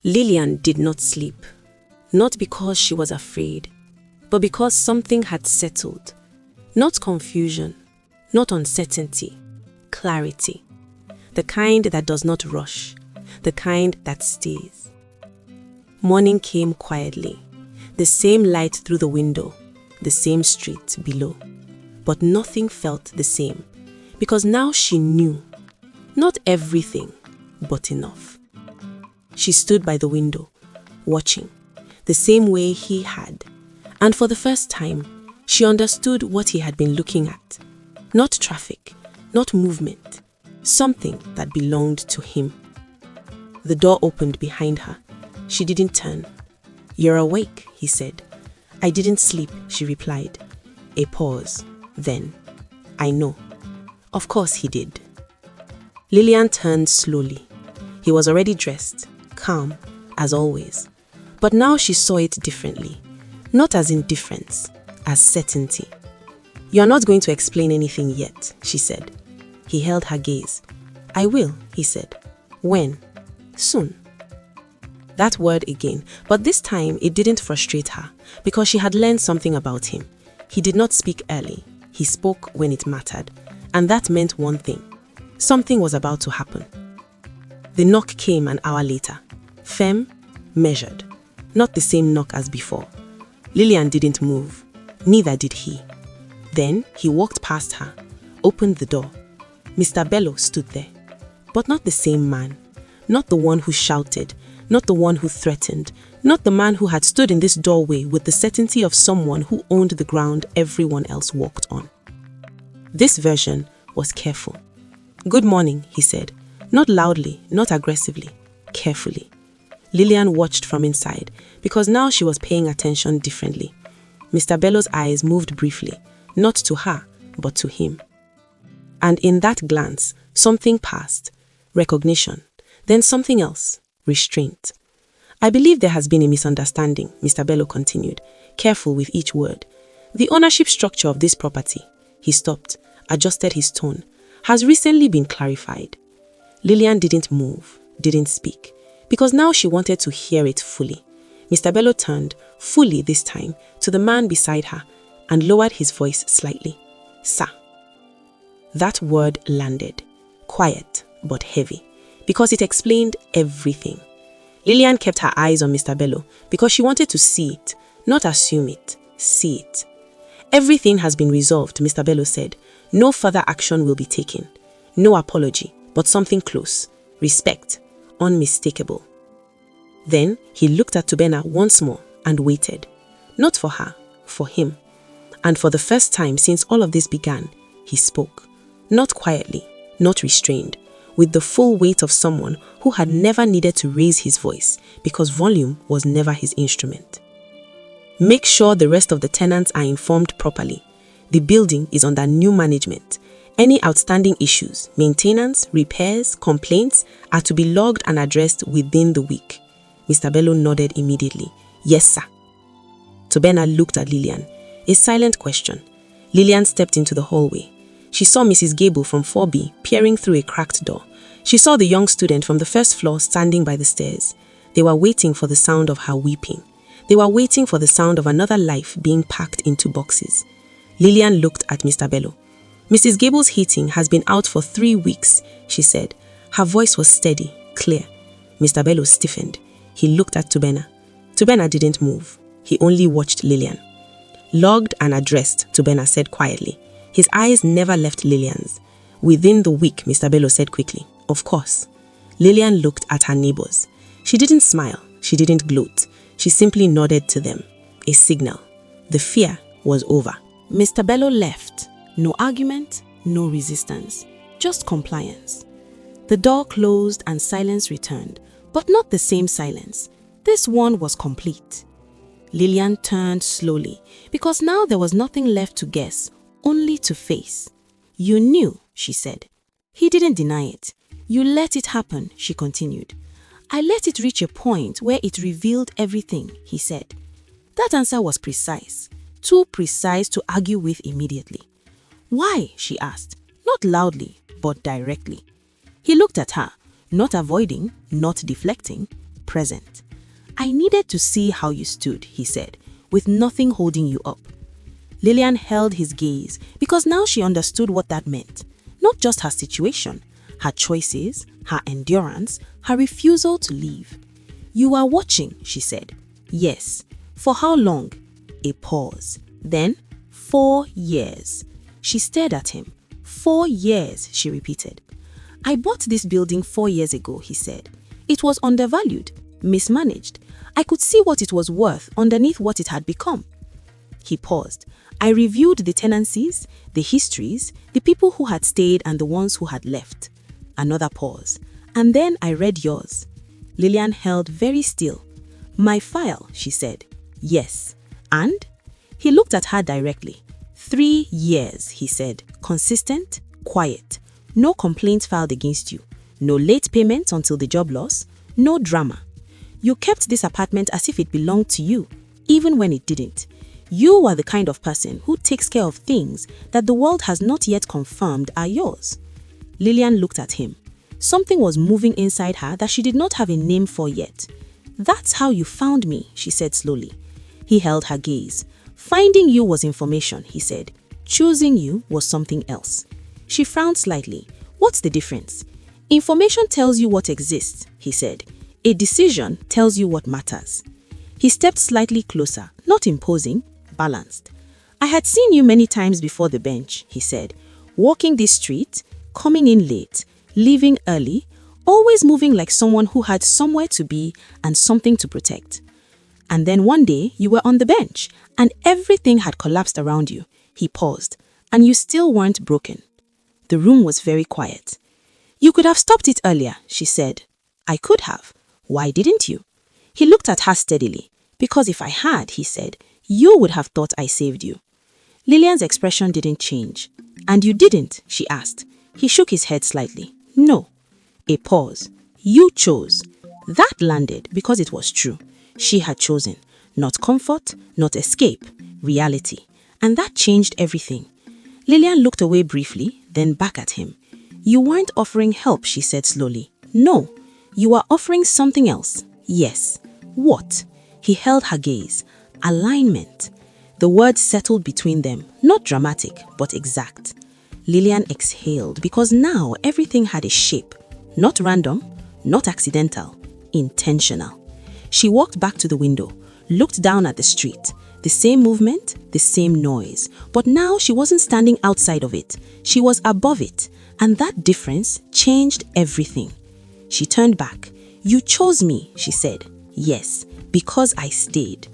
Lillian did not sleep, not because she was afraid, but because something had settled. Not confusion, not uncertainty, clarity. The kind that does not rush, the kind that stays. Morning came quietly, the same light through the window, the same street below. But nothing felt the same, because now she knew, not everything, but enough. She stood by the window, watching, the same way he had, and for the first time, she understood what he had been looking at. Not traffic, not movement, something that belonged to him. The door opened behind her. She didn't turn. "You're awake," he said. "I didn't sleep," she replied. A pause. Then, "I know." Of course he did. Lillian turned slowly. He was already dressed, calm, as always. But now she saw it differently. Not as indifference, as certainty. "You're not going to explain anything yet," she said. He held her gaze. "I will," he said. "When?" "Soon." That word again, but this time it didn't frustrate her, because she had learned something about him. He did not speak early. He spoke when it mattered. And that meant one thing. Something was about to happen. The knock came an hour later. Firm, measured. Not the same knock as before. Lillian didn't move. Neither did he. Then he walked past her, opened the door. Mr. Bello stood there. But not the same man. Not the one who shouted. Not the one who threatened. Not the man who had stood in this doorway with the certainty of someone who owned the ground everyone else walked on. This version was careful. "Good morning," he said. Not loudly, not aggressively, carefully. Lillian watched from inside, because now she was paying attention differently. Mr. Bello's eyes moved briefly, not to her, but to him. And in that glance, something passed. Recognition. Then something else. Restraint. "I believe there has been a misunderstanding," Mr. Bello continued, careful with each word. "The ownership structure of this property," he stopped, adjusted his tone, "has recently been clarified." Lillian didn't move, didn't speak, because now she wanted to hear it fully. Mr. Bello turned, fully this time, to the man beside her and lowered his voice slightly. "Sir." That word landed, quiet but heavy, because it explained everything. Lillian kept her eyes on Mr. Bello because she wanted to see it, not assume it, see it. "Everything has been resolved," Mr. Bello said. "No further action will be taken. No apology, but something close. Respect. Unmistakable." Then he looked at Tubena once more and waited. Not for her, for him. And for the first time since all of this began, he spoke. Not quietly, not restrained, with the full weight of someone who had never needed to raise his voice because volume was never his instrument. "Make sure the rest of the tenants are informed properly. The building is under new management. Any outstanding issues, maintenance, repairs, complaints are to be logged and addressed within the week." Mr. Bello nodded immediately. "Yes, sir." Tubena looked at Lillian. A silent question. Lillian stepped into the hallway. She saw Mrs. Gable from 4B peering through a cracked door. She saw the young student from the first floor standing by the stairs. They were waiting for the sound of her weeping. They were waiting for the sound of another life being packed into boxes. Lillian looked at Mr. Bello. "Mrs. Gable's heating has been out for 3 weeks, she said. Her voice was steady, clear. Mr. Bello stiffened. He looked at Tubena. Tubena didn't move. He only watched Lillian. "Logged and addressed," Tubena said quietly. His eyes never left Lillian's. "Within the week," Mr. Bello said quickly. "Of course." Lillian looked at her neighbors. She didn't smile. She didn't gloat. She simply nodded to them. A signal. The fear was over. Mr. Bello left. No argument, no resistance. Just compliance. The door closed and silence returned, but not the same silence. This one was complete. Lillian turned slowly, because now there was nothing left to guess, only to face. "You knew," she said. He didn't deny it. "You let it happen," she continued. "I let it reach a point where it revealed everything," he said. That answer was precise, too precise to argue with immediately. "Why?" she asked, not loudly, but directly. He looked at her, not avoiding, not deflecting, present. "I needed to see how you stood," he said, "with nothing holding you up." Lillian held his gaze because now she understood what that meant. Not just her situation, her choices, her endurance, her refusal to leave. "You are watching," she said. "Yes." "For how long?" A pause. Then, 4 years. She stared at him. 4 years, she repeated. "I bought this building 4 years ago," he said. "It was undervalued, mismanaged. I could see what it was worth underneath what it had become." He paused. "I reviewed the tenancies, the histories, the people who had stayed and the ones who had left." Another pause. "And then I read yours." Lillian held very still. "My file," she said. "Yes. And?" He looked at her directly. 3 years, he said. "Consistent, quiet. No complaint filed against you. No late payments until the job loss. No drama. You kept this apartment as if it belonged to you, even when it didn't. You are the kind of person who takes care of things that the world has not yet confirmed are yours." Lillian looked at him. Something was moving inside her that she did not have a name for yet. "That's how you found me," she said slowly. He held her gaze. "Finding you was information," he said. "Choosing you was something else." She frowned slightly. "What's the difference?" "Information tells you what exists," he said. "A decision tells you what matters." He stepped slightly closer, not imposing, balanced. "I had seen you many times before the bench," he said. "Walking this street, coming in late, leaving early, always moving like someone who had somewhere to be and something to protect. And then one day you were on the bench and everything had collapsed around you." He paused. "And you still weren't broken." The room was very quiet. "You could have stopped it earlier," she said. "I could have. Why didn't you?" He looked at her steadily. "Because if I had," he said, "you would have thought I saved you." Lillian's expression didn't change. "And you didn't?" she asked. He shook his head slightly. "No." A pause. "You chose." That landed because it was true. She had chosen. Not comfort, not escape. Reality. And that changed everything. Lillian looked away briefly, then back at him. "You weren't offering help," she said slowly. "No. You are offering something else." "Yes." "What?" He held her gaze. "Alignment." The words settled between them, not dramatic, but exact. Lillian exhaled because now everything had a shape. Not random, not accidental, intentional. She walked back to the window, looked down at the street. The same movement, the same noise. But now she wasn't standing outside of it. She was above it. And that difference changed everything. She turned back. "You chose me," she said. "Yes, because I stayed."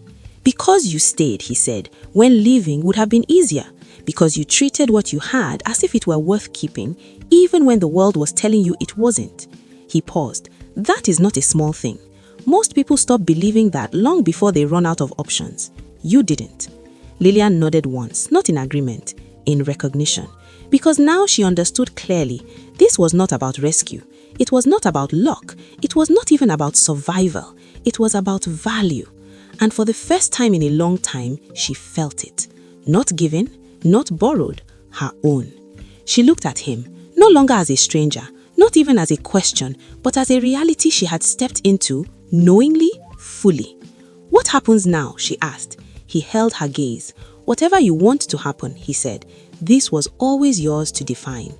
"Because you stayed," he said, "when leaving would have been easier. Because you treated what you had as if it were worth keeping, even when the world was telling you it wasn't." He paused. "That is not a small thing. Most people stop believing that long before they run out of options. You didn't." Lillian nodded once, not in agreement, in recognition. Because now she understood clearly, this was not about rescue. It was not about luck. It was not even about survival. It was about value. And for the first time in a long time, she felt it. Not given, not borrowed, her own. She looked at him, no longer as a stranger, not even as a question, but as a reality she had stepped into, knowingly, fully. "What happens now?" she asked. He held her gaze. "Whatever you want to happen," he said. "This was always yours to define."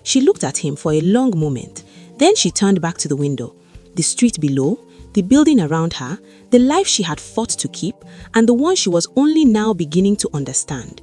She looked at him for a long moment. Then she turned back to the window. The street below, the building around her, the life she had fought to keep, and the one she was only now beginning to understand.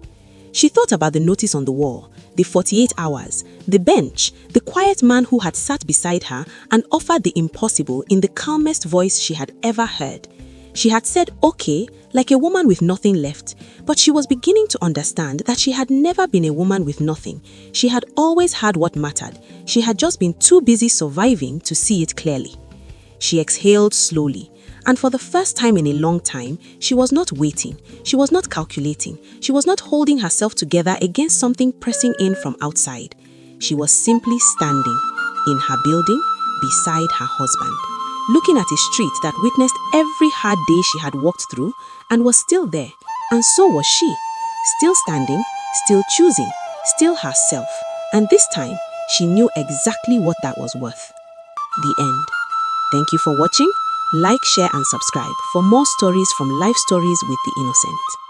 She thought about the notice on the wall, the 48 hours, the bench, the quiet man who had sat beside her and offered the impossible in the calmest voice she had ever heard. She had said okay, like a woman with nothing left, but she was beginning to understand that she had never been a woman with nothing. She had always had what mattered. She had just been too busy surviving to see it clearly. She exhaled slowly, and for the first time in a long time, she was not waiting. She was not calculating. She was not holding herself together against something pressing in from outside. She was simply standing in her building beside her husband, looking at a street that witnessed every hard day she had walked through and was still there. And so was she, still standing, still choosing, still herself. And this time, she knew exactly what that was worth. The end. Thank you for watching. Like, share and subscribe for more stories from Life Stories with the Innocent.